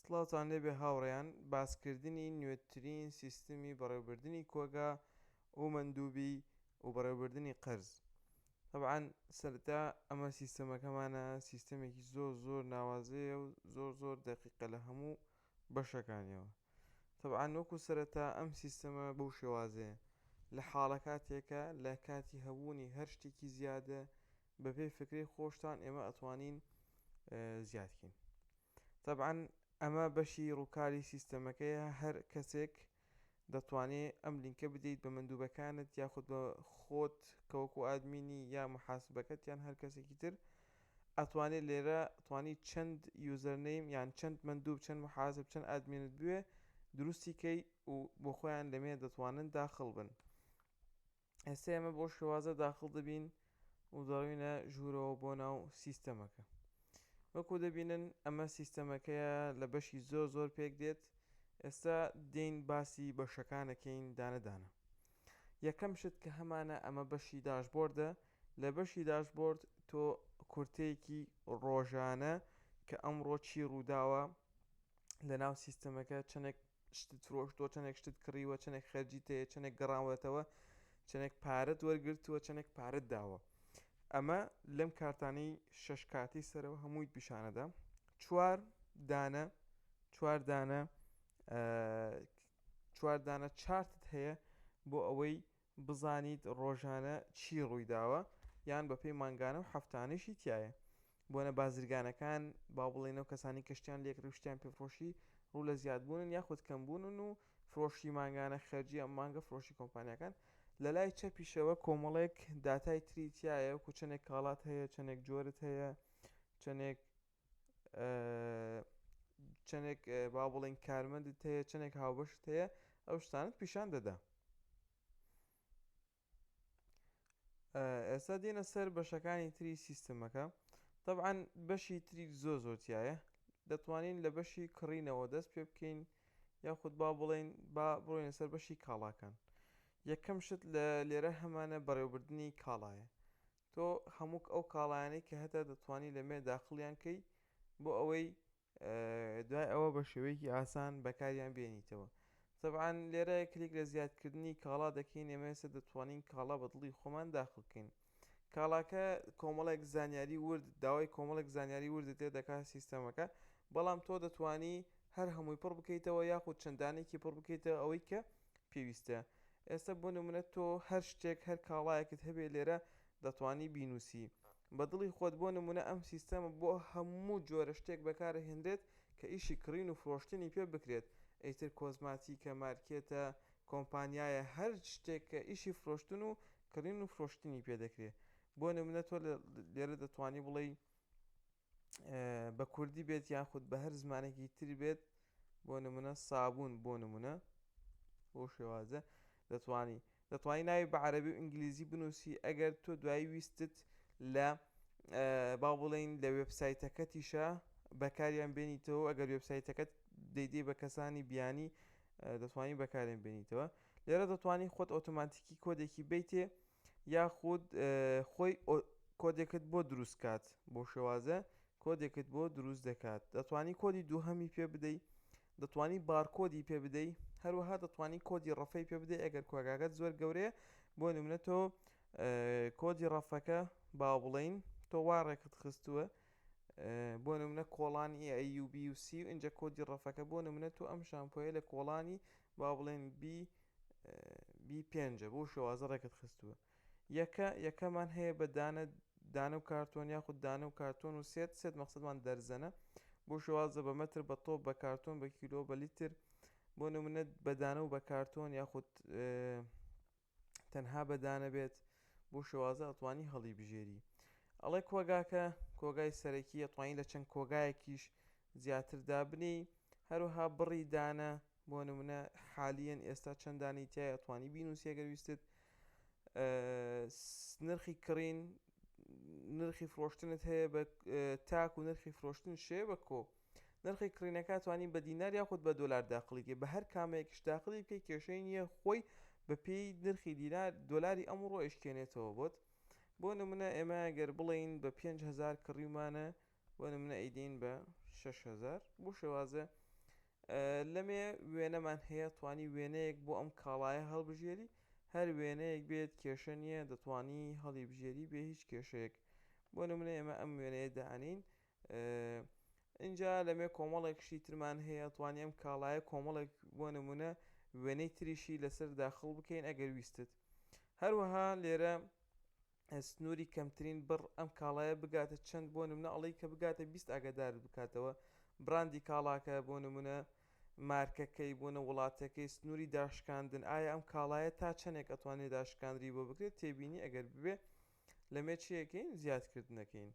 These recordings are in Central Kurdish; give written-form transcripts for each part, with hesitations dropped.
سڵاتان لێبێ هاوڕێیان باسکردنی نوێترین سیستمی بەڕێوەبردننی کۆگا و مندوبی و بەڕێوەبردننی قەرز. طبعاً سەرەتا ئەمە سیستەمەکەمانە سیستەمێکی زۆر ناوازەیە و زۆر دەقیقە لە هەموو بەشەکانیەوە. طبعاً وەکو سەرەتا ئەم سیستەمە بەو شێوازەیە لە حاڵە کاتێکە لە کاتی هەبوونی هەر شتێکی زیادە بەپێی فکری خۆشتان ئێمە ئەتوانین زیادکەین. طبعاً ئەمە بەشی ڕووکاری سیستەمەکەیە، هەر کەسێک دەتوانێت ئەم لینکە بدەیت بە مندوبەکانت یاخود بە خۆت کەوەکو ئادمینی یا محاسبەکەت یان هەر کەسێکی تر ئەتوانێت لێرە توانیت چەند یوزەرنەیم یان چەند مندوب چەند محاسب چەند ئادمینت بوێ دروستیکەی و بۆ خۆیان لەمێ دەتوانن داخڵ بن. ئێستا ئێمە بۆ شێوازە داخڵ دەبین و دەڕوینە ژوورەوە بۆ ناو سیستەمەکە. وەکو دەبینن ئەمە سیستەمەکەیە لە بەشی زۆر پێک دێت. ئێستا دێین باسی بەشەکانەکەین دانەدانە. یەکەم شت کە هەمانە ئەمە بەشی داشبۆردە. لە بەشی داشبۆرد تۆ کورتەیەکی ڕۆژانە کە ئەمڕۆ چی ڕووداوە لە ناو سیستەمەکە، چەندێک شتت فرۆشتووە، چەندێک شتت کڕیوە، چەندێک خەرجیت هەیە، چەندێک گەڕاوەتەوە، چەندێک پارەت وەرگرتووە، چەندێک پارەت داوە. ئەمە لەم کارتانەی شەش کاتی سەرەوە هەمووی پیشانەدا. چوار دانە چارتت هەیە بۆ ئەوەی بزانیت ڕۆژانە چی ڕوویداوە یان بەپێی مانگانە و هەفتانەشی تایە. بۆنە بازرگانەکان با بڵێنەوە کەسانی کەشتیان لێکڕی شتیان پێفرۆشی ڕوو لە زیادبوونن یاخود کەمبوونن و فرۆشی مانگانە خەرجی ئەم مانگە فرۆشی کۆمپانیەکان. لە لای چەپیشەوە کۆمەڵێک داتای تری تایە وەکو چەندێک کاڵات هەیە، چەندێک جۆرت هەیە، چەندێک با بڵێن کارمەندت هەیە، چەندێک هاوبەشت هەیە، ئەو شتانت پیشان دەدا. ئێستا دێنە سەر بەشەکانی تری سیستەمەکە. طبعاً بەشی تری زۆر تایە. دەتوانین لە بەشی کڕینەوە دەست پێ بکەین یاخود با بڵێن با بڕۆینە سەر بەشی کاڵاکان. یەکەم شت لە لێرە هەمانە بەڕێوەبردننی کاڵایە. تۆ هەموو ئەو کاڵایانەی کە هەتا دەتوانی لەمێ داخڵیان کەی بۆ ئەوەی دوای ئەوە بە شێوەیەکی ئاسان بەکاریان بێنیتەوە. طبعاً لێرە کلیک لە زیادکردنی کاڵا دەکەین. ئێمە ئێستا دەتوانین کاڵا بە دڵی خۆمان داخڵکەین. کاڵاکە کۆمەڵێک زانیاری ورد داوای کۆمەڵێک زانیاری وردت لێ دەکات سیستەمەکە، بەڵام تۆ دەتوانی هەر هەمووی پڕ بکەیتەوە یاخود چەندانێکی پڕ بکەیتەوە ئەوەی کە پێویستە. ئێستا بۆ نمونە تۆ هەر شتێک هەر کاڵایەکت هەبێ لێرە دەتوانی بینوسی بە دڵی خۆت. بۆ نمونە ئەم سیستەمە بۆ هەموو جۆرە شتێک بەکارهێنرێت کە ئیشی کڕین و فرۆشتنی پێ بکرێت. ئەیتر کۆزماتیکە، مارکێتە، کۆمپانیایە، هەر شتێک کە ئیشی فرۆشتن و کڕین و فرۆشتنی پێ دەکرێت. بۆ نمونە تۆ لێرە دەتوانی بڵێ بە کوردی بێت یاخود بە هەر زمانێکی تری بێت. بۆ نمونە سابوون، بۆ نمونە بۆ شێوازە دەتوانی ناوی بە عەرەبی و ئینگلیزی بنووسی. ئەگەر تۆ دوایی ویستت لە با بڵێن لە وێبسایتەکەتیشە بەکاریان بێنیتەوە، ئەگەر وێبسایتەکەت دەیدەی بە کەسانی بیانی دەتوانی بەکارێن بێنیتەوە. لێرە دەتوانی خۆت ئۆتۆماتیکی کۆدێکی بیتێ یاخود خۆی کۆدێکت بۆ دروست کات. بۆ شێوازە کۆدێکت بۆ دروست دەکات. دەتوانی کۆدی دووهەمی پێ بدەی، دەتوانی بارکۆدی پێ بدەی، هەروەها دەتوانی کۆدی ڕەفەی پێ بدەی ئەگەر کۆگاکەت زۆر گەورەیە. بۆ نمونە تۆ کۆدی ڕەفەکە با بڵێن تۆ وارێکت خستووە، بۆ نمونە کۆڵانی AUBUC و اینجا کۆدی ڕەفەکە بۆ نمونە تۆ ئەم شامپۆیە لە کۆڵانی با بڵێن B5 بۆ شێوازە ڕێکت خستووە. یەکەمان هەیە بە دانە و کارتۆن یاخود دانە و کارتۆن و سێت مەقسەدمان دەرزەنە. بۆ شێوازە بە مەتر، بە تۆپ، بە کارتۆن، بە کیلۆ، بە لیتر. بۆ نمونە بەدانە و بە کارتۆن یاخود تەنها بەدانە بێت. بۆ شێوازە ئەتوانی هەڵی بژێری. ئەڵێ کۆگاکە کۆگای سەرەکی ئەتوانی لە چەند کۆگایەکیش زیاتر دابنی. هەروەها بڕی دانە بۆ نمونە حالیەن ئێستا چەند دانەی تایە ئەتوانی بینوسی ئەگەر ویستت. نرخی کڕین، نرخی فرۆشتنت هەیە بە تاک و نرخی فرۆشتن شێ بە کۆ. نرخی کڕینەکە توانی بە دینار یاخود بە دۆلار داخڵیکە. بە هەر کامەیەکیش داخڵی بکەی کێشەی نییە، خۆی بە پێی نرخی دۆلاری ئەمڕۆ ئەشکێنێتەوە بۆت. بۆ نمونە ئێمە ئەگەر بڵێین بە 5,000 کڕیمانە، بۆ نمونە ئەیدین بە 6,000. بۆ شێوازە لەمێ وێنەمان هەیە توانی وێنەیەک بۆ ئەم کاڵایە هەڵبژێری هەر وێنەیەک بێت کێشە نییە دەتوانی هەڵی بژێری بێ هیچ کێشەیەک بۆ نمونە ئێمە ئەم وێنەیە دانین اینجا لەمێ کۆمەڵێکشی ترمان هەیە توانی ئەم کاڵایە کۆمەڵێک بۆ نمونە وێنەی تریشی لەسەر داخڵ بکەین ئەگەر ویستت هەروەها لێرە سنووری کەمترین بڕ ئەم کاڵایە بگاتە چەند بۆ نمونە ئەڵەی کە بگاتە 20 ئاگادارت بکاتەوە براندی کاڵاکە بۆ نمونە مارکەکەی بوونە وڵاتەکەی سنووری داشکاندن ئایا ئەم کاڵایە تا چەندێک ئەتوانێت داشکاندری بۆ بکرێت تێبینی ئەگەر ببێ لەمێ چیەکەین زیادکردنەکەین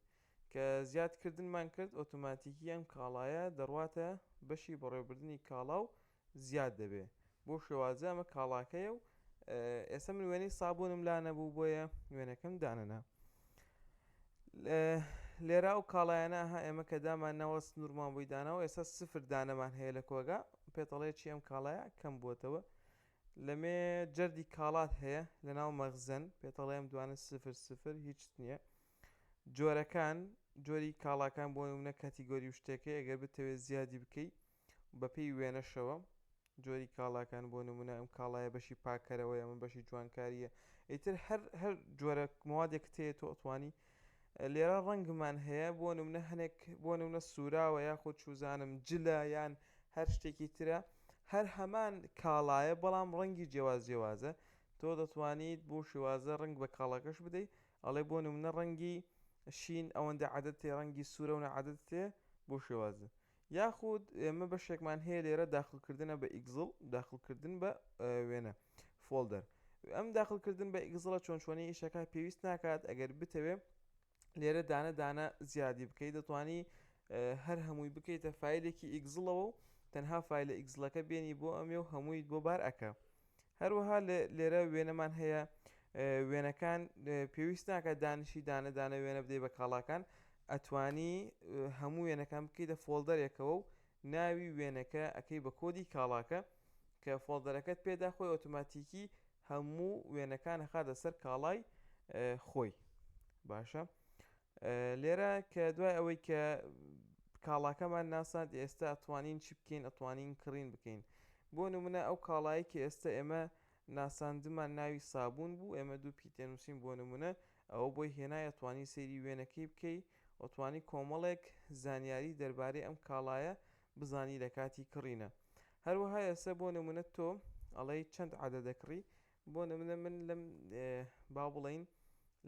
کە زیادکردنمان کرد ئۆتۆماتیکی ئەم کاڵایە دەڕواتە بەشی بەڕێوەبردننی کاڵاو زیاد دەبێ بۆ شێوازە ئەمە کاڵاکەیە و ئێستا من وێنەی سابوونم لا نەبوو بۆیە وێنەکەم دانەنا لێرا و کاڵایەنە ها ئێمە کە دامانەوە سنوورمان بۆی داناوە ئێستا سفر دانەمان هەیە لە کۆگا پێتەڵەیەکی ئەم کاڵایە کەم بووتەوە لەمێ جەردی کاڵات هەیە لە ناو مەخزن پێتەڵەیەم دوانە سفر سفر هیچ نییە جۆرەکان جۆری کاڵاکان بۆ نمونە کاتیگۆری و شتێکەکە ئەگەر بتەوێت زیادی بکەیت بەپێی وێنەشەوە جۆری کاڵاکان بۆ نمونە ئەم کاڵایە بەشی پاکەرەوە ئەمە بەشی جوانکاریە ئیتر هەر جۆرە موادێک تەیە تۆ ئەتوانی لێرە ڕەنگمان هەیە بۆ نمونە هەنێک بۆ نمونە سووراوە یاخود چوزانم جلە یان هەر شتێکی ترە هەر هەمان کاڵایە بەڵام ڕەنگی جیاوازە تۆ دەتوانیت بۆ شێوازە ڕنگ بە کاڵەکەش بدەیت ئەڵێ بۆ نمونە ڕەنگی شین ئەوەندە عەدەد تێ ڕەنگی سوورە و نەعەدەد تێ بۆ شێوازە یاخود ئێمە بەشێکمان هەیە لێرە داخلکردنە بە ئیگزڵ داخلکردن بە وێنە فۆلدەر ئەم داخلکردن بە ئیگزڵە چۆنچۆنی ئیشەکە پێویست ناکات ئەگەر بتەوێ لێرە دانە زیادی بکەیت دەتوانی هەر هەمووی بکەیتە فایلێکی ئیگزڵەوە و تەنها فایلە ئیگزڵەکە بێنی بۆ ئەمێ و هەموویت بۆ بار ئەکە هەروەها لێرە وێنەمان هەیە وێنەکان پێویست ناکات دانشی دانە وێنە بدەی بە کاڵاکان ئەتوانی هەموو وێنەکان بکەیتە فۆلدەرێکەوە و ناوی وێنەکە ئەەکەی بە کۆدی کاڵاکە کە فۆلدەرەکەت پێدا خۆی ئۆتۆماتیکی هەموو وێنەکان هەخاتە سەر کاڵای خۆی باشە لێرە کە دوای ئەوەی کە کاڵاکەمان ناساند ئێستا ئەتوانین چی بکەین ئەتوانین کڕین بکەین بۆ نمونە ئەو کاڵایی کە ئێستا ئێمە ناساندمان ناوی سابوون بوو ئێمە دوو پیتێنووسین بۆ نمونە ئەوە بۆی هێنای ئەتوانی سەیری وێنەکەی بکەی ئەتوانی کۆمەڵێک زانیاری دەربارەی ئەم کاڵایە بزانی لە کاتی کڕینە هەروەها ئێستا بۆ نمونە تۆ ئەڵێ چەند عەدەدەکڕی بۆ نمونە من لەم با بڵێین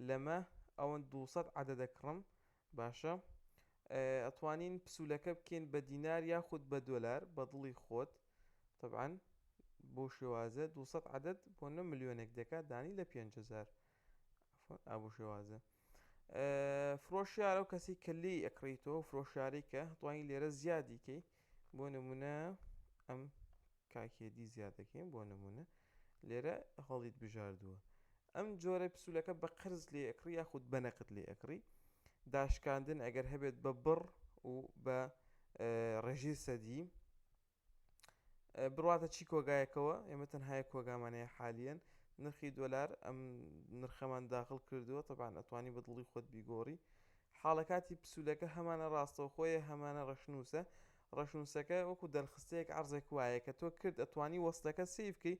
لەمە ئەوەن 200 عەدەدەکڕم باشە ئەتوانین پسوولەکە بکەین بە دینار یاخود بە دۆلار بە دڵی خۆت طبعاً بۆ شێوازە 200 عەدەد بۆ نە ملیۆنێک دەکات دانی لە 5000 بۆ شێوازە فرۆشیارە و کەسی کە لێی ئەکڕیتەوە فرۆشیارەی کە توانی لێرە زیادیکەی بۆ نمونە ئەم کاکێدی زیادەکەین بۆ نمونە لێرە هەڵیت بژاردووە ئەم جۆرە پسوولەکە بە قرز لێ ئەکڕی یاخود بە نەقد لێ ئەکڕی داشکاندن ئەگەر هەبێت بە بڕ و بە ڕێژەی سەدی بڕاتە چی کۆگایەکەوە ئێمە تەنها کۆگامانەیە حالیەن نرخی دۆلار ئەم نرخەمان داخل کردووە طبعاً ئەتوانی بە دڵی خۆت بیگۆڕی حاڵەکاتی پسوولەکە هەمانە ڕاستەوخۆیە هەمانە ڕەشنووسە ڕەشنووسەکە وەکو دەرخستەیەک عەرزێک وایە کە تۆ کرد ئەتوانی وەستەکە سیف بکەی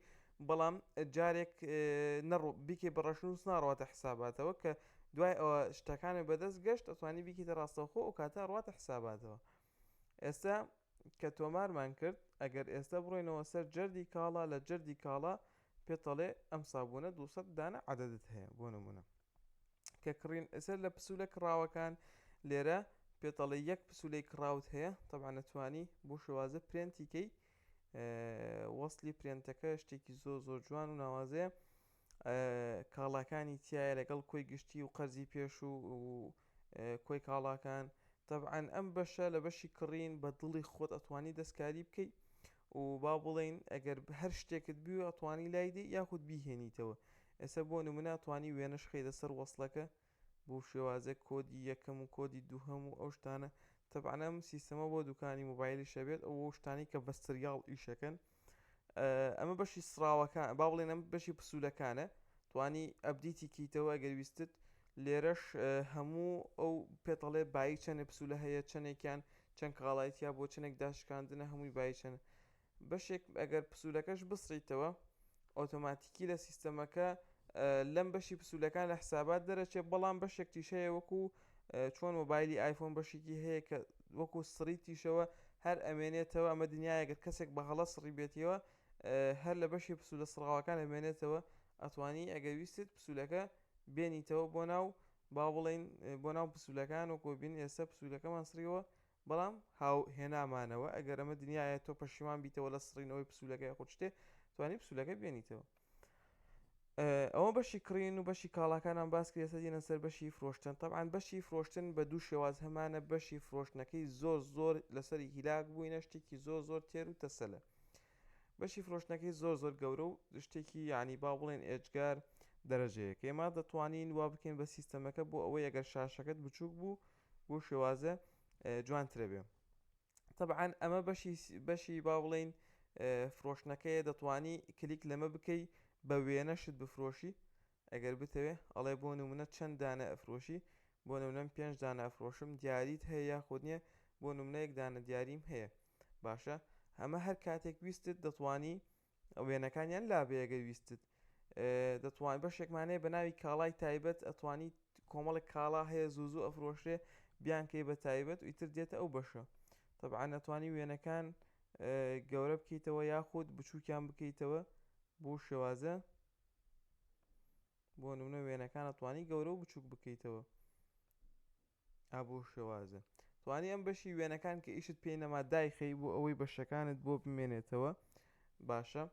بەڵام جارێک بیکەی بە ڕەشنووس ناڕاتە حساباتەوە کە دوای ئەوە شتەکانە بەدەست گەشت ئەتوانی بیکەیتە ڕاستەوخۆ و کاتە ڕاتە حساباتەوە ئێستا کە تۆمارمان کرد ئەگەر ئێستا بڕۆینەوە سەر جەردی کاڵا لە جەردی کاڵا پێتەڵێ ئەم سابوونە 200 دانە عەدەدت هەیە بۆ نمونە کە کڕین ئەسەر لە پسوولە کڕاوەکان لێرە پێتەڵێ یەک پسوولەی کڕاوت هەیە طبعاً نەتوانی بۆ شێوازە پرێنتیکەی وەسلی پرێنتەکە شتێکی زۆر جوان و ناوازەیە کاڵاکانی تایە لەگەڵ کۆی گشتی و قەرزی پێش و کۆی کاڵاکان طبعاً ئەم بەشە لە بەشی کڕین بە دڵی خۆت ئەتوانی دەستکاری بکەیت و با بڵێن ئەگەر هەر شتێکت بی و ئەتوانی لایدی یاخود بیهێنیتەوە ئێستا بۆ نمونە ئەتوانی وێنەش خەیتە سەر وەسڵەکە بۆ شێوازە کۆدی یەکەم و کۆدی دووهەم و ئەو شتانە طبعاً ئەم سیستەمە بۆ دوکانی مۆبایلی شەبێت ئەو شتانی کە بە سریاڵ ئیشەکەن ئەمە بەشی سراوەکان با بڵێن ئەم بەشی پسوولەکانە توانی ئەبدیتی کیتەوە ئەگەر ویستت لێرەش هەموو ئەو پێتەڵێ بایی چەندە پسوولە هەیە چەندێکیان چەند کاڵایەتیا بۆ چنێک داشکاندنە هەمووی باچەنە بەشێک ئەگەر پسوولەکەش بسڕیتەوە ئۆتۆماتیکی لە سیستەمەکە لەم بەشی پسوولەکان لە حسابات دەرەچێت بەڵام بەشێک تیشەیە وەکو چۆن مۆبایلی ئایفۆن بەشێکی هەیە کە وەکو سڕی تیشەوە هەر ئەمێنێتەوە ئەمە دنیاەگەر کەسێک بە هەڵە سڕی بێتیەوە هەر لە بەشی پسوولە سڕاوەکان ئەمێنێتەوە ئەتوانی ئەگەر ویستت پسوولەکە بێنیتەوە بۆ ناو با بڵێن بۆ ناو پسوولەکان وەکو بین ئێستا پسوولەکەمان سڕیەوە بەڵام هاو هێنامانەوە ئەگەر ئەمە دنیاە تۆ پەشیمان بیتەوە لە سڕینەوەی پسوولەکەی خۆ شتێ توانی پسوولەکە بێنیتەوە ئەوە بەشی کڕین و بەشی کاڵاکانان باس کرد ئێستا دێنە سەر بەشی فرۆشتن طبعاً بەشی فرۆشتن بە دوو شێواز هەمانە بەشی فرۆشتنەکەی زۆر لەسەری هیلاک بووینە شتێکی زۆر تێر و تەسەلە بەشی فرۆشتنەکەی زۆر گەورە و شتێکی یعنی با بڵێن ئێجگار دەرەجەیەک ئێمە دەتوانین وا بکەین بە سیستەمەکە بۆ ئەوەی ئەگەر شاشەکەت بچووک بوو بۆ شێوازە جوانترە بێ طبعاً ئەمە بەشی با بڵێن فرۆشتنەکەیە دەتوانی کلیک لەمە بکەی بە وێنەشت بفرۆشی ئەگەر بتەوێ ئەڵێ بۆ نمونە چەند دانە ئەفرۆشی بۆ نمونەم 5 دانە ئەفرۆشم دیاریت هەیە یاخود نییە بۆ نمونە 1 دانە دیاریم هەیە باشە ئەمە هەر کاتێک ویستت دەتوانی وێنەکانیان لابێ ئەگەر ویستت دەتوان بەشێکمانەیە بە ناوی کاڵای تایبەت ئەتوانی کۆمەڵێک کاڵا هەیە زوو ئەفرۆشرێ بیانکەی بە تایبەت و ئیتر دێتە ئەو بەشە طبعاً ئەتوانی وێنەکان گەورە بکەیتەوە یاخود بچووکیان بکەیتەوە بۆ شێوازە بۆ نمونە وێنەکان ئەتوانی گەورە و بچووک بکەیتەوە بۆ شێوازە توانی ئەم بەشی وێنەکان کە ئیشت پێی نەما دایخەی بۆ ئەوەی بەشەکانت بۆ بمێنێتەوە باشە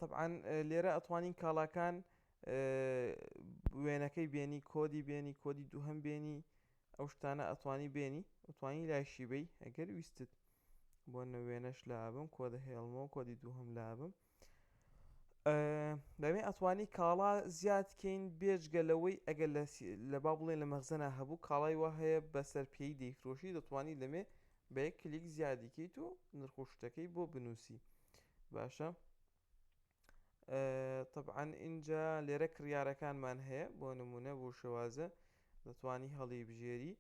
طبعاً لێرە ئەتوانین کاڵاکان وێنەکەی بێنی کۆدی بێنی کۆدی دووهەم بێنی ئەو شتانە ئەتوانی بێنی ئەتوانی لاشی بەی ئەگەر ویستت بۆ نەوێنەش لابم کۆدە هێڵمەوە کۆدی دووهەم لابم دەبێ ئەتوانی کاڵا زیادکەین بێجگە لەوەی ئەگەر لە با بڵێن لە مەخزەنە هەبوو کاڵای وا هەیە بەسەر پێی دەیفرۆشی دەتوانی لەمێ بە یەک کلیک زیادیکەیت و نرخۆشتەکەی بۆ بنووسی باشە طبعاً اینجا لێرە کڕیارەکانمان هەیە بۆ نمونە بۆ شێوازە دەتوانی هەڵی بژێری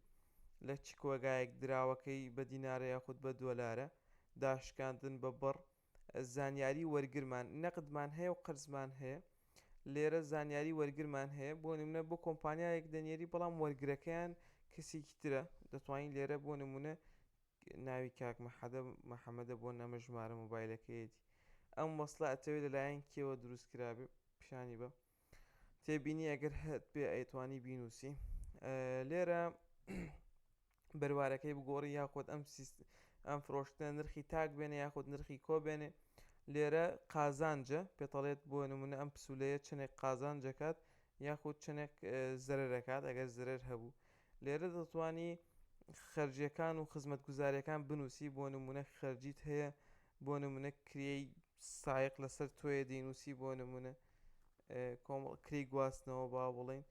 لە چ کۆگایەک دراوەکەی بە دینارە یاخود بە دۆلارە داشکاندن بە بڕ زانیاری وەرگرمان نەقدمان هەیە و قرزمان هەیە لێرە زانیاری وەرگرمان هەیە بۆ نمونە بۆ کۆمپانیایەک دەنێری بەڵام وەرگرەکەیان کەسێکی ترە دەتوانین لێرە بۆ نمونە ناوی کاک مەحەمەدە بۆ نەمە ژمارە مۆبایلەکەیەتی ئەم وەسڵە ئەتەوێت لەلایەن کێوە دروستکرابێ پیشانی بە تێبینی ئەگەر هەت پێ ئەیتوانی بینوسی لێرە بەروارەکەی بگۆڕی یاخود ئەم فرۆشتنە نرخی تاک بێنێ یاخود نرخی کۆ بێنێ لێرە قازانجە پێتەڵێت بۆ نمونە ئەم پسولەیە چنێک قازانجەکات یاخود چنێک زەرەرەکات ئەگەر زەرەر هەبوو لێرە دەتوانی خەرجیەکان و خزمەتگوزاریەکان بنووسی بۆ نمونە خەرجیت هەیە بۆ نمونە کرێی سایق لەسەر تۆیە دەینووسی بۆ نمونە کڕی گواستنەوە با بڵێن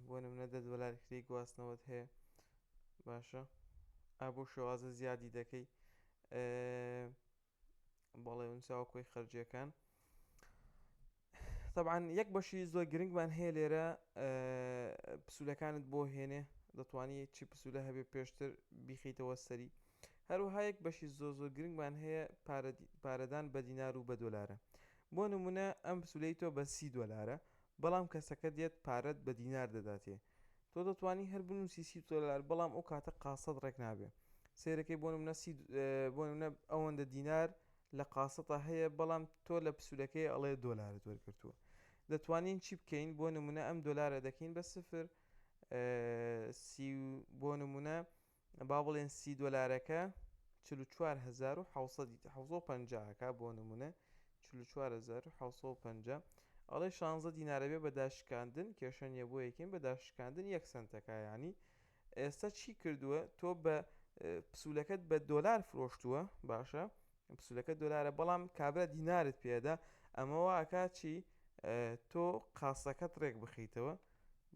بۆ نمونە $10 کڕی گواستنەوەت هەیە باشە بۆ شێوازە زیادی دەکەی بەڵێ ونچاوە کۆی خەرجیەکان طبعاً یەک بەشی زۆر گرنگمان هەیە لێرە پسوولەکانت بۆ هێنێ دەتوانیت چی پسوولە هەبێ پێشتر بیخیتەوە سەری هەروەها یەک بەشی زۆر گرنگمان هەیە پارەدان بە دینار و بە دۆلارە بۆ نمونە ئەم پسوولەی تۆ بە $30 بەڵام کەسەکە دێت پارەت بە دینار دەداتێ تۆ دەتوانی هەر بنووسی $30 بەڵام ئەو کاتە قاسەت ڕێک نابێ سێرەکەی بۆ نمونە ئەوەندە دینار لە قاسەتە هەیە بەڵام تۆ لە پسوولەکەی ئەڵێ $1 وەرگرتووە دەتوانین چی بکەین بۆ نمونە ئەم $1 دەکەین بە سفر بۆ نمونە با بڵێن $30ەکە 44,750 بۆ نمونە 44,750 ئەڵێ 16 دینارە بێ بە داشکاندن کێشە نیە بۆ یەکەین بە داشکاندن 1 سنتەکە ینی ئێستا چی کردووە تۆ بە پسوولەکەت بە $1 فرۆشتووە باشە پسوولەکە $1 بەڵام کابرا دینارت پێدا ئەمەوە ئەکا چی تۆ قاسەکەت ڕێک بخیتەوە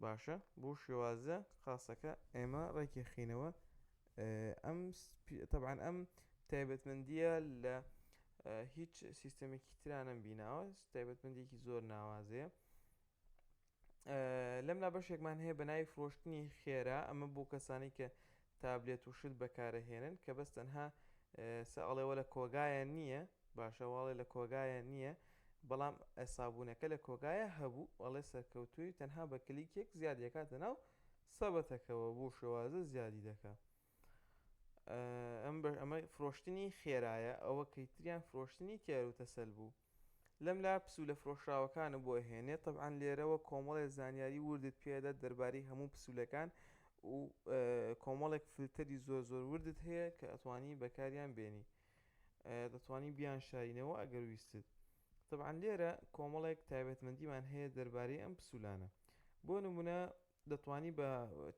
باشە بۆ شێوازە قاسەکە ئێمە ڕێکیخینەوە طبعاً ئەم تایبەتمەندیە لە هیچ سیستەمێکی ترانم بیناوە تایبەتمەندێکی زۆر ناوازەیە لەم لا بەشێکمان هەیە بە ناوی فرۆشتنی خێرا ئەمە بۆ کەسانی کە تابلێت و شت بەکارەهێنن کە بەس تەنها ئەڵێوە لە کۆگایان نییە، باشەواڵێ لە کۆگایان نییە، بەڵام ئەسابوونەکە لە کۆگایە هەبوو، ئەڵێ سەرکەوتووی تەنها بە کلیکێک زیاد دەکاتە ناو سەبەتەکەەوە بۆ شێوازە زیادی دەکات. ئەمە فرۆشتنی خێرایە، ئەوە کەیتریان فرۆشتنی تێروتەسەل بوو. لەم لا پسوولە فرۆشراوەکانە بۆ هێنێت. طبعاً لێرەوە کۆمەڵێ زانیاری وردت پێدات دەربارەی هەموو پسوولەکان و کۆمەڵێک فلتەری زۆر وردت هەیە کە ئەتوانی بەکاریان بێنی، دەتوانی بیان شارینەوە ئەگەر ویستت. طبعاً لێرە کۆمەڵێک تایبەتمەندیمان هەیە دەربارەی ئەم پسوولانە. بۆ نمونە دەتوانی بە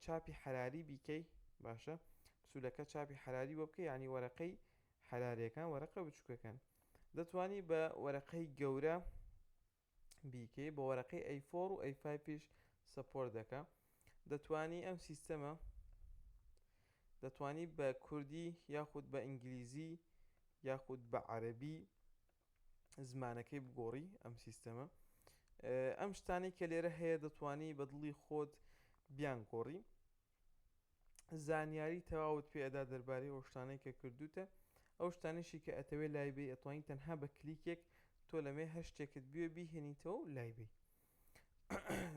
چاپی حراری بیکەی، باشە پسوولەکە چاپی حراری بۆ بکەی، یعنی وەرەقەی حراریەکان وەرەقە بچووکەکان. دەتوانی بە وەرەقەی گەورە بیکەی، بە وەرەقەی A4 و A5ش سەپۆرت دەکا. دەتوانی ئەم سیستەمە دەتوانی بە کوردی یاخود بە ئینگلیزی یاخود بە عەرەبی زمانەکەی بگۆڕی. ئەم سیستەمە ئەم شتانەی کە لێرە هەیە دەتوانی بە دڵی خۆت بیان گۆڕی. زانیاری تەواوت پێدا دەربارەی ئەو شتانەی کە کردوتە، ئەو شتانەشی کە ئەتەوێ لای بێ ئەتوانی تەنها بە کلیکێک تۆ لەمێ هەر شتێکت بوێ بیهێنیتەوە و لای بێ.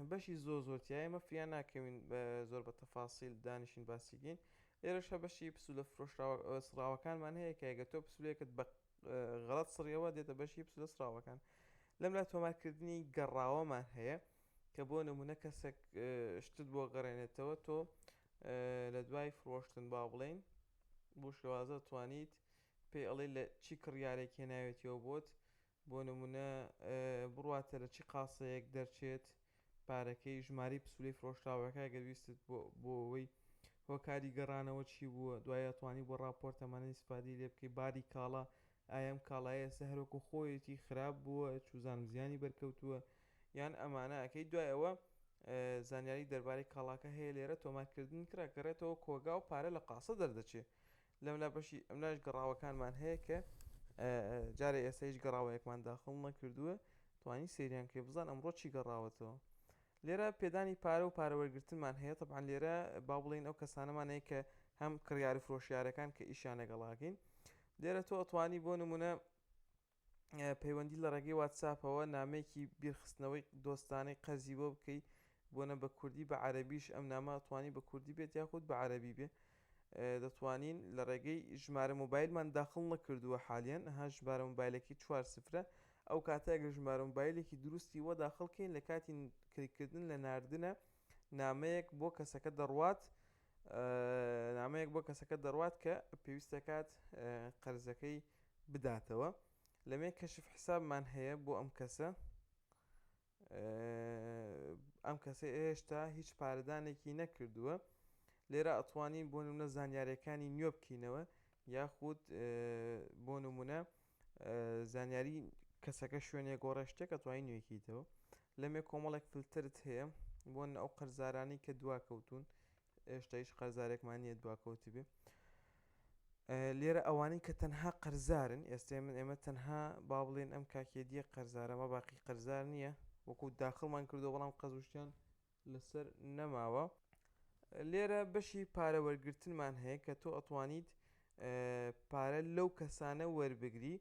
بەشی زۆرتیایە ئێمە فریان ناکەوین بە زۆر بە تەفاسیل دانیشین باسیگەین. لێرەشە بەشی پسوولە سراوەکانمان هەیە کە ئەگە تۆ پسوولێکت بە غەڵەت سڕیەوە دێتە بەشی پسوولە سراوەکان. لەم لا تۆمارکردنی گەڕاوەمان هەیە کە بۆ نمونە کەسێک شتت بۆ گەڕێنێتەوە، تۆ لە دوای فرۆشتن با بڵێین بۆ شێوازە توانیت پێی ئەڵێ لە چی کڕیارێک هێناوێتیەوە بۆت، بۆ نمونە بڕواتە لە چی قاسەیەک دەرچێت پارەکەی، ژماری پسوولەی فرۆشراوەکە گەر ویستت بۆ ئەوەی هۆکاری گەڕانەوە چی بووە، دوایە توانی بۆ راپۆرت ئەمانە ئیسپادی لێ بکەی، باری کاڵا ئایا ئەم کاڵایە ئێستا هەروەکو خۆیەتی خراپ بووە، چوزانم زیانی بەرکەوتووە یان ئەمانە ئەکەی. دوایەوە زانیاری دەربارەی کاڵاکە هەیە. لێرە تۆمارکردن کرا گەڕێتەوە کۆگا و پارە لە قاسە دەردەچێت. لەملا بەشی ئەملاش گەڕاوەکانمان هەیە کە جارێ ئێستا هیچ گەڕاوەیەکمان داخڵ نەکردووە، توانی سەیریان کێ بزان ئەمڕۆ چی گەڕاوەتەوە. لێرە پێدانی پارە و پارەوەرگرتنمان هەیە. طبعاً لێرە با بڵین ئەو کەسانەمان هەیە کە هەم کڕیاری فرۆشیارەکان کە ئیشیان لەگەڵاکەین. لێرە تۆ ئەتوانی بۆ نمونە پەیوەندی لە ڕێگەی واتساپەوە نامەیەکی بیرخستنەوەی دۆستانەی قەرزی بۆ بکەی، بۆنە بە کوردی بە عەرەبیش ئەم نامە ئەتوانی بە کوردی بێت یاخود بە عەرەبی بێ. دەتوانین لە ڕێگەی ژمارە مۆبایلمان داخڵ نەکردووە حالیان، ئەها ژمارە مۆبایلەکەی 4 سفرە. ئەو کاتە ئەگەر ژمارە مۆبایلێکی دروستی وە داخڵکەین، لە کاتی کلیککردن لە ناردنە نامەیەک بۆ کەسەکە دەڕوات کە پێویستە کات قەرزەکەی بداتەوە. لەمێ کەشف حسابمان هەیە بۆ ئەم کەسە. ئەم کەسە هێشتا هیچ پارەدانێکی نەکردووە. لێرە ئەتوانین بۆ نمونە زانیاریەکانی نوێ بکەینەوە، یاخود بۆ نمونە زانیاری کەسەکە شوێنێک گۆڕە شتێک ئەتوانی نوێکیتەوە. لەمێ کۆمەڵێک فلترت هەیە بۆ ئەو قەرزارانی کە دواکەوتون، ئێشتا هیچ قەرزارێکمان نییە دواکەوتی بێ. لێرە ئەوانەی کە تەنها قەرزارن، ئێستا ئێمە تەنها با بڵێن ئەم کاکێدیە قەرزارەمە باقی قەرزار نییە، وەکو داخڵمان کردو بەڵام قەزوشتیان لەسەر نەماوە. لێرە بەشی پارەوەرگرتنمان هەیە کە تۆ ئەتوانیت پارە لەو کەسانە وەربگری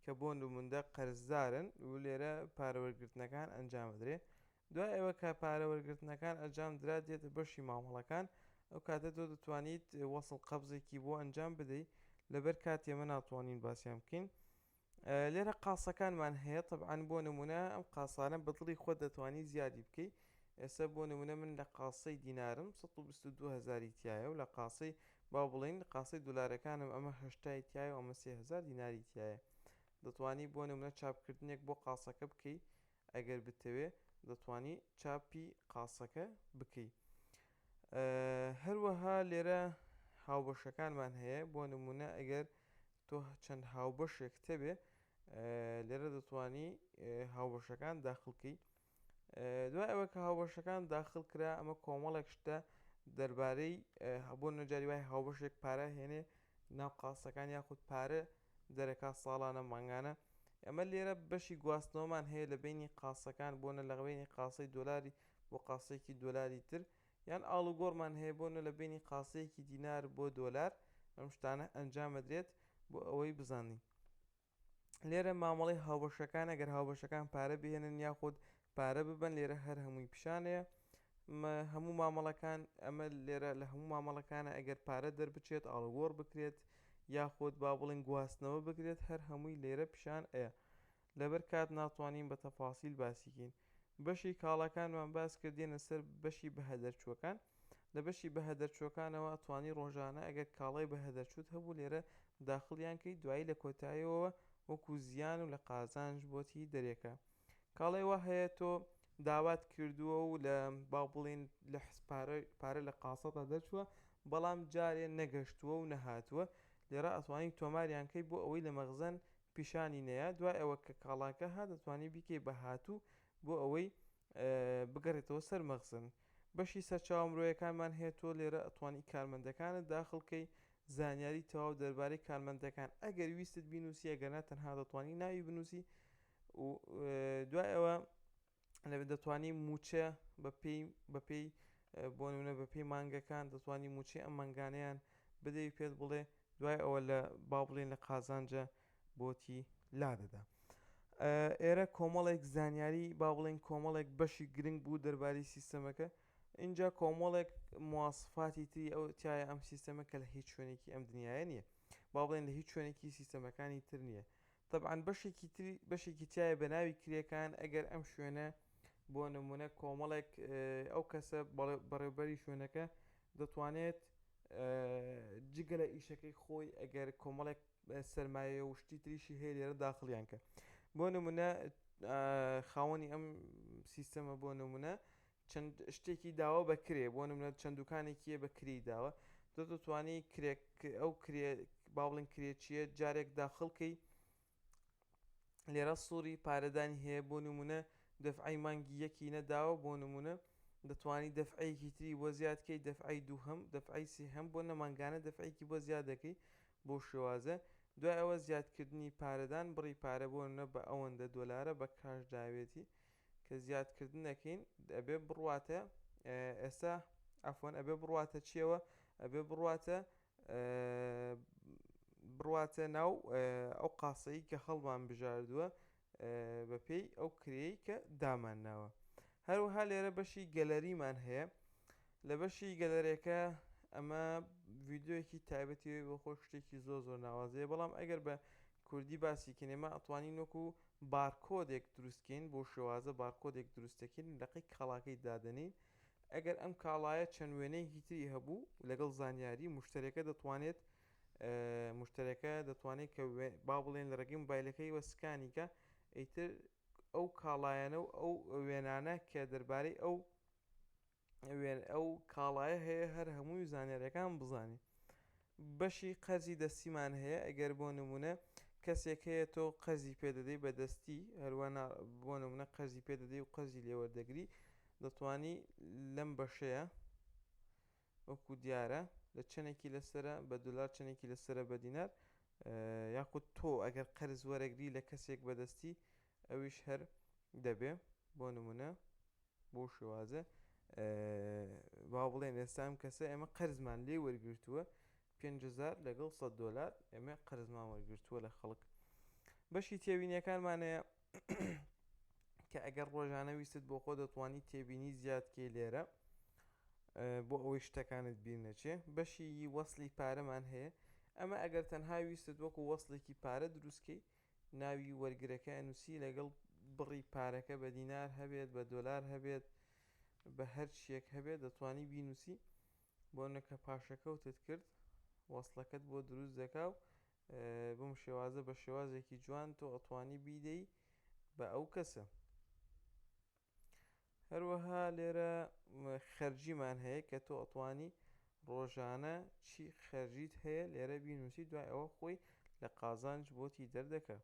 کە بۆ نمونە قەرزدارن و لێرە پارەوەرگرتنەکان ئەنجامدرێ. دوای ئەوە کە پارەوەرگرتنەکان ئەنجام درا دێتە بەشی مامەڵەکان. ئەو کاتە تۆ دەتوانیت وەسڵ قەبزێکی بۆ ئەنجام بدەیت، لەبەر کات ئێمە ناتوانین باسییان بکەین. لێرە قاسەکانمان هەیە. طبعاً بۆ نمونە ئەم قاسانە بە دڵی خۆت دەتوانی زیادی بکەیت. ئێستا بۆ نمونە من لە قاسەی دینارم 122,000 تایە و لە قاسەی با بڵین قاسەی دولارەکانم ئەمە 80 تایە و ئەمە 3000 دیناری تایە. دەتوانی بۆ نمونە چاپکردنێک بۆ قاسەکە بکەیت، ئەگەر بتەوێ دەتوانی چاپی قاسەکە بکەیت. هەروەها لێرە هاوبەشەکانمان هەیە. بۆ نمونە ئەگەر تۆ چەند هاوبەشێک هەبێ، لێرە دەتوانی هاوبەشەکان داخڵکەیت. دوای ئەوە کە هاوبەشەکان داخڵ کرا، ئەمە کۆمەڵێک شتە دەربارەی بۆ نەجاری وای هاوبەشێک پارە هێنێ ناو قاسەکان یاخود پارە دەرەکات ساڵانە مانگانە. ئەمە لێرە بەشی گواستنەوەمان هەیە لە بینی قاسەکان، بۆنە لە بینی قاسەی دۆلاری بۆ قاسێکی دۆلاری تر، یان ئاڵوگۆڕمان هەیە بۆنە لە بینی قاسەیەکی دینار بۆ دۆلار ئەم شتانە ئەنجامەدرێت بۆ ئەوەی بزانین. لێرە مامەڵەی هاوبەشەکان ئەگەر هاوبەشەکان پارە بهێنن یاخود پارە ببەن لێرە هەر هەمووی پیشانەیە هەموو مامەڵەکان ئەمە لێرە لە هەموو مامەڵەکانە ئەگەر پارە دەربچێت ئاڵوگۆڕ بکرێت یاخود با بڵین گواستنەوە بکرێت هەر هەمووی لێرە پیشان ئەیە لەبەر کات ناتوانین بە تەفاسیل باسیکەین. بەشی کاڵەکانمان باس کردێنە سەر بەشی بەهەدەرچووەکان. لە بەشی بەهەدەرچووەکانەوە ئەتوانی ڕۆژانە ئەگەر کاڵای بەهەدەرچووت هەبوو لێرە داخڵیان کەی دوایی لە کۆتاییەوە وەکو زیان و لە قازانج بۆتی دەرێکە. کاڵای وا هەیە تۆ داوات کردووە و لە با بڵین لە پارە لە قاسەدا دەرچووە بەڵام جارێ نەگەشتووە و نەهاتووە لێرە ئەتوانی تۆماریانکەی بۆ ئەوەی لە مەغزەن پیشانی نەیە دوای ئەوە کە کاڵاکە هات دەتوانی بیکەی بە هاتوو بۆ ئەوەی بگەڕێتەوە سەر مەغزن. بەشی سەرچاوە مرۆیەکانمان هەیە تۆ لێرە ئەتوانی کارمەندەکانت داخڵکەی زانیاری تەواو دەربارەی کارمەندەکان ئەگەر ویستت بینوسی ئەگەرنا تەنها دەتوانی ناوی بنووسی و دوای ئەوە دەتوانی موچە بەپێی بۆ نمونە بەپێی مانگەکان دەتوانی موچەی ئەم مەنگانەیان بدەی پێت بڵێ دوای ئەوە لە با بڵێن لە قازانجە بۆتی لادەدا. ئێرە کۆمەڵێک زانیاری با بڵێن کۆمەڵێک بەشی گرنگ بوو دەربارەی سیستەمەکە اینجا کۆمەڵێک مواسفاتی تری ئەو تایە ئەم سیستەمە کە لە هیچ شوێنێکی ئەم دنیاە نییە با بڵێن لە هیچ شوێنێکی سیستەمەکانی تر نییە. طبعاً بەشێکی تایە بە ناوی کرێکان ئەگەر ئەم شوێنە بۆ نمونە کۆمەڵێک ئەو کەسە بەڕێوەبەری شوێنەکە دەتوانێت جگە لە ئیشەکەی خۆی ئەگەر کۆمەڵێک سەرمایە و شتی تریشی هەیە لێرە داخڵیان کە بۆ نمونە خاوەنی ئەم سیستەمە بۆ نمونە چەند شتێکی داوە بەکرێ بۆ نمونە چەند دوکانێکیە بە کری داوە دەتوانی ئەو با بڵێن کرێچیە جارێک داخڵکەی لێرە سووری پارەدانی هەیە بۆ نمونە دەفعی مانگی یەکی نەداوە بۆ نمونە دەتوانی دەفعەیەکی تری بۆ زیادکەی دەفعی دووهەم دەفعی سێهەم بۆ نەمانگانە دەفعەیەکی بۆ زیاد دەکەی بۆ شێوازە دوای ئەوە زیادکردنی پارەدان بڕی پارە بۆ نە بە ئەوەندە دۆلارە بە کاش داوێتی کە زیادکردنەکەین ئەبێ بڕواتە ئێستا ئەفۆن ئەبێ بڕواتە چیەوە ئەبێ بڕواتە ناو ئەو قاسەی کە هەڵمان بژاردووە بەپێی ئەو کرێی کە دامانناوە. هەروەها لێرە بەشی گەلەریمان هەیە لە بەشی گەلەرێکە ئەمە ڤیددیۆیەکی تایبەتی بۆ خۆ شتێکی زۆر ناوازەیە بەڵام ئەگەر بە کوردی باسی کەنێمە ئەتوانین وەکو بارکۆدێک دروستکەین بۆ شێوازە بارکۆدێک دروستەکەین لەقی کاڵاکەی دادنین ئەگەر ئەم کاڵایە چەند وێنەیەکی تری هەبوو لەگەڵ زانیاری مشتەرەکە دەتوانێت کە با بڵێن لە ڕێگەی مۆبایلەکەی وەسکانیکە ئەیتر ئەو کاڵایەنە و ئەو وێنانە کە دەربارەی ئەو کاڵایە هەیە هەر هەمووی زانیاریەکان بزانێت. بەشی قەرزی دەستیمان هەیە ئەگەر بۆ نمونە کەسێک هەیە تۆ قەرزی پێدەدەی بە دەستی هەروە بۆ نمونە قەرزی پێدەدەی و قەرزی لێوەردەگری دەتوانی لەم بەشەیە وەکو دیارە لە چەندێکی لەسرە بە دولار چەندێکی لەسرە بە دینار یاخود تۆ ئەگەر قەرز وەرەگری لە کەسێک بەدەستی ئەویش هەر دەبێ بۆ نمونە بۆ شێوازە با بڵێن ئێستا ئەم کەسە ئێمە قەرزمان لێ وەرگرتووە 5,000 لەگەڵ 100 دۆلار ئێمە قەرزمان وەرگرتووە لە خەڵک. بەشی تێبینیەکانمانەیە کە ئەگەر ڕۆژانە ویست بۆ خۆ دەتوانی تێبینی زیادکەی لێرە بۆ ئەوەی شتەکانت بیر نەچێ. بەشی وەسلی پارەمان هەیە ئەمە ئەگەر تەنها ویست وەکو وەسڵێکی پارە دروستکەی ناوی وەرگرەکە ئەنووسی لەگەڵ بڕی پارەکە بە دینار هەبێت بە دۆلار هەبێت بە هەر شتێک هەبێت دەتوانی بینوسی بۆ نەکە پاشەکەوتت کرد وەسڵەکەت بۆ دروست دەکا و بم شێوازە بە شێوازێکی جوان تۆ ئەتوانی بیدەی بە ئەو کەسە. هەروەها لێرە خەرجیمان هەیە کە تۆ ئەتوانی ڕۆژانە چی خەرجیت هەیە لێرە بینوسی دوای ئەوە خۆی لە قازانج بۆتی دەردەکە.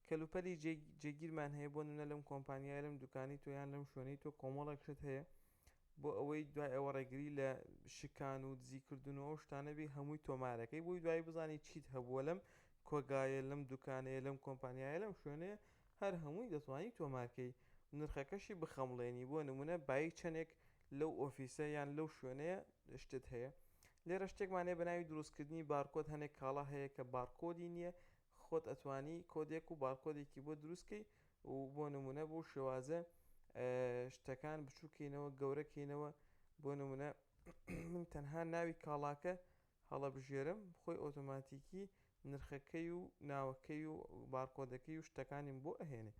کەلوپەلی جێگیرمان هەیە بۆ نمونە لەم کۆمپانیای لەم دوکانی تۆ یان لەم شوێنەی تۆ کۆمەڵێک شت هەیە بۆ ئەوەی دوای ئەوە ڕێگری لە شکان و دزیکردنەوە شتانە بێ هەمووی تۆمارەکەی بۆی دوای بزانی چیت هەبووە لەم کۆگایە لەم دوکانەیە لەم کۆمپانیایە لەم شوێنەیە هەر هەمووی دەتوانی تۆمارکەی نرخەکەشی بخەمڵێنی بۆ نمونە بای چەندێک لەو ئۆفیسە یان لەو شوێنەیە شتت هەیە. لێرە شتێکمان هەیە بە ناوی دروستکردنی بارکۆد. هەنێک کاڵا هەیە کە بارکۆدی نییە، خۆت ئەتوانی کۆدێک و بارکۆدێکی بۆ دروستکەی و بۆ نمونە بۆ شێوازە شتەکان بچووکەینەوە گەورەکەینەوە. بۆ نمونە من تەنها ناوی کاڵاکە هەڵەبژێرم، خۆی ئۆتۆماتیکی نرخەکەی و ناوەکەی و بارکۆدەکەی و شتەکانیم بۆ ئەهێنێ.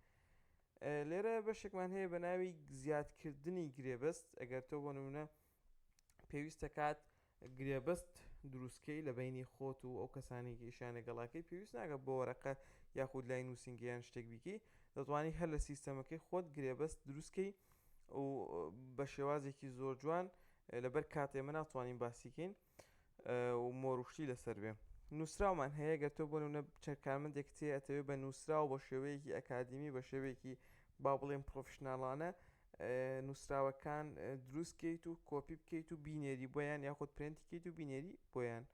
لێرە بەشێکمان هەیە بە ناوی زیادکردنی گرێبەست. ئەگەر تۆ بۆ نمونە پێویستە کات گرێبەست دروستکەی لە بینی خۆت و ئەو کەسانی ئیشان لەگەڵاکەی پێویست ناکە بۆ وەرەقە یاخود لای نووسنگیان شتێک بیکەی، دەتوانانی هەر لە سیستەمەکەی خۆت گرێبەست دروستکەی و بە شێوازێکی زۆر جوان لەبەر کاتێ من ناتوانین باسیکەین و مۆروشتی لەسەر بێ. نووسراومان هەیە گە تۆ بۆ نمونە کارمەندێک تێ ئەتەوێت بە نووسراو بە شێوەیەکی ئەکادمی بە شێوەیەکی با بڵێن پرۆفشناڵانە نووسراوەکان دروستکەیت و کۆپی بکەیت و بینێری بۆیان یاخود پرێنتیکەیت و بینێری بۆیان.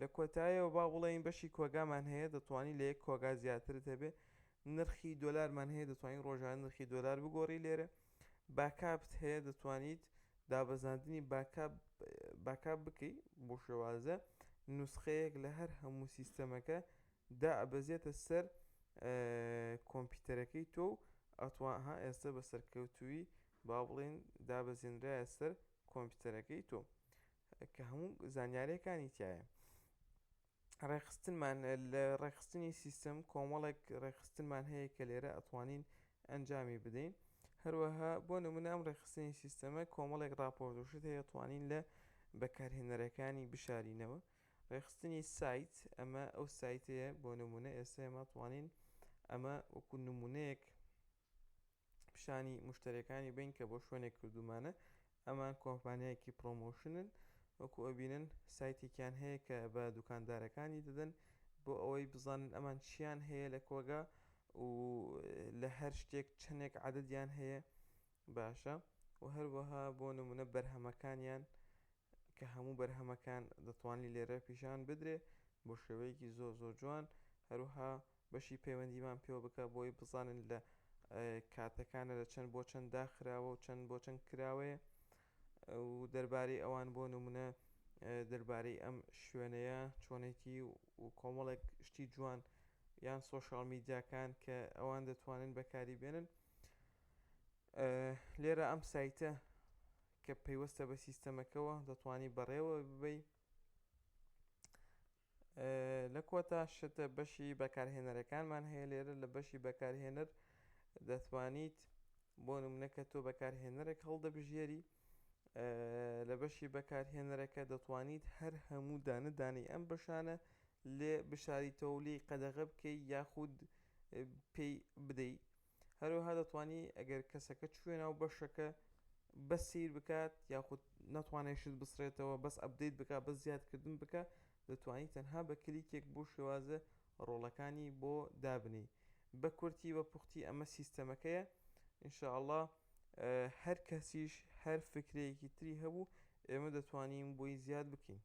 لە کۆتاییەوە با بڵێن بەشی کۆگامان هەیە، دەتوانی لە یەک کۆگا زیاترت هەبێ. نرخی دۆلارمان هەیە، دەتوانین ڕۆژانە نرخی دۆلار بگۆڕی. لێرە باکاپت هەیە، دەتوانیت دابەزاندنی باکاپ بکەیت بۆ شێوازە نوسخەیەک لە هەر هەموو سیستەمەکە دائەبەزێتە سەر کۆمپیوتەرەکەی تۆ و ئەتوانها ئێستا بە سەرکەوتووی با بڵێن دابەزێنرایە سەر کۆمپیوتەرەکەی تۆ کە هەموو زانیاریەکانی تایە. ڕێخستنمان لە ڕێخستنی سیستەم کۆمەڵێک ڕێخستنمان هەیە کە لێرە ئەتوانین ئەنجامی بدەین. هەروەها بۆ نمونە ئەم ڕێخستنی سیستەمە کۆمەڵێک راپۆرتوشت هەیە، توانین لە بەکارهێنەرەکانی بشارینەوە. ڕێخستنی سایت، ئەمە ئەو سایتەیە بۆ نمونە ئێستا ئێمە توانین ئەمە وەکو نمونەیەک پیشانی مشتریەکانی بین کە بۆ شوێنێک کردومانە. ئەمان کۆمپانیایەکی پرۆمۆشنن، وەکو ئەبینن سایتێکیان هەیە کە بە دوکاندارەکانی دەدەن بۆ ئەوەی بزانن ئەمان چیان هەیە لە کۆگا و لە هەر شتێک چەندێک عەدەدیان هەیە. باشە و هەروەها بۆ نمونە بەرهەمەکانیان کە هەموو بەرهەمەکان دەتوانی لێرە پیشان بدرێ بۆ شێوەیەکی زۆر زۆر جوان. هەروها بەشی پەیوەندیمان پێوە بکە بۆی بزانن لە کاتەکانە لە چەند بۆ چەند داخراوە و چەند بۆ چەند کراوەیە و دەربارەی ئەوان بۆ نمونە دەربارەی ئەم شوێنەیە چۆنێتی و کۆمەڵێک شتی جوان یان سۆشال میدیاکان کە ئەوان دەتوانن بەکاری بێنن. لێرە ئەم سایتە کە پەیوەستە بە سیستەمەکەوە دەتوانی بەڕێوە ببەی. لە کۆتا شتە بەشی بەکارهێنەرەکانمان هەیە. لێرە لە بەشی بەکارهێنەر دەتوانیت بۆ نمونە کە تۆ بەکارهێنەرێک هەڵدەبژێری، لە بەشی بەکارهێنەرەکە دەتوانیت هەر هەموو دانەدانەی ئەم بەشانە لێ بشاریتەوە و لێی قەدەغە بکەی یاخود پێی بدەیت. هەروەها دەتوانی ئەگەر کەسەکە چوێنە و بەشەکە بەس سیر بکات یاخود نەتوانێت شت بسڕێتەوە بەس ئەپدەیت بکات بەس زیادکردن بکە، دەتوانیت تەنها بە کلیکێک بۆ شێوازە ڕۆڵەکانی بۆ دابنێی. بە کورتی بە پوختی ئەمە سیستەمەکەیە. ئینشاءڵڵا هەر کەسیش هەر فکرەیەکی تری هەبوو ئێمە دەتوانین بۆی زیاد بکەین.